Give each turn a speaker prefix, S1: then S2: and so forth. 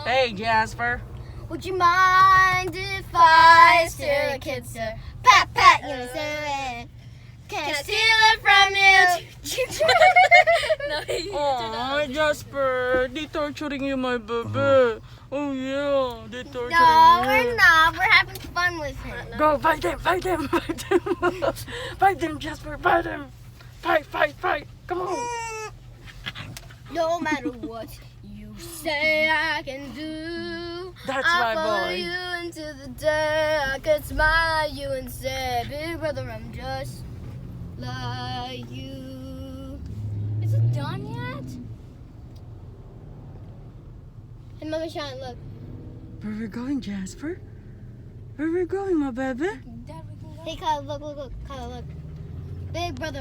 S1: Hey, Jasper.
S2: Would you mind if I steal a kid's pat pat? You say, can I steal it from you? No,
S1: Aw, Jasper, they torturing you, my baby. Oh yeah, they torturing
S2: no,
S1: you.
S2: we're not. We're having fun with him.
S1: Go fight them, fight them, fight them, fight them, Jasper, fight them, fight. Come on.
S2: No matter what you say I can do,
S1: That's
S2: I'll
S1: my
S2: follow
S1: boy.
S2: you into the day. I could smile at you and say, big brother, I'm just like you. Is it done yet? Hey, Mama Shine, look.
S1: Where we going, Jasper? Where we going, my baby?
S2: Hey, Kyle, look. Kyle, look. Big brother.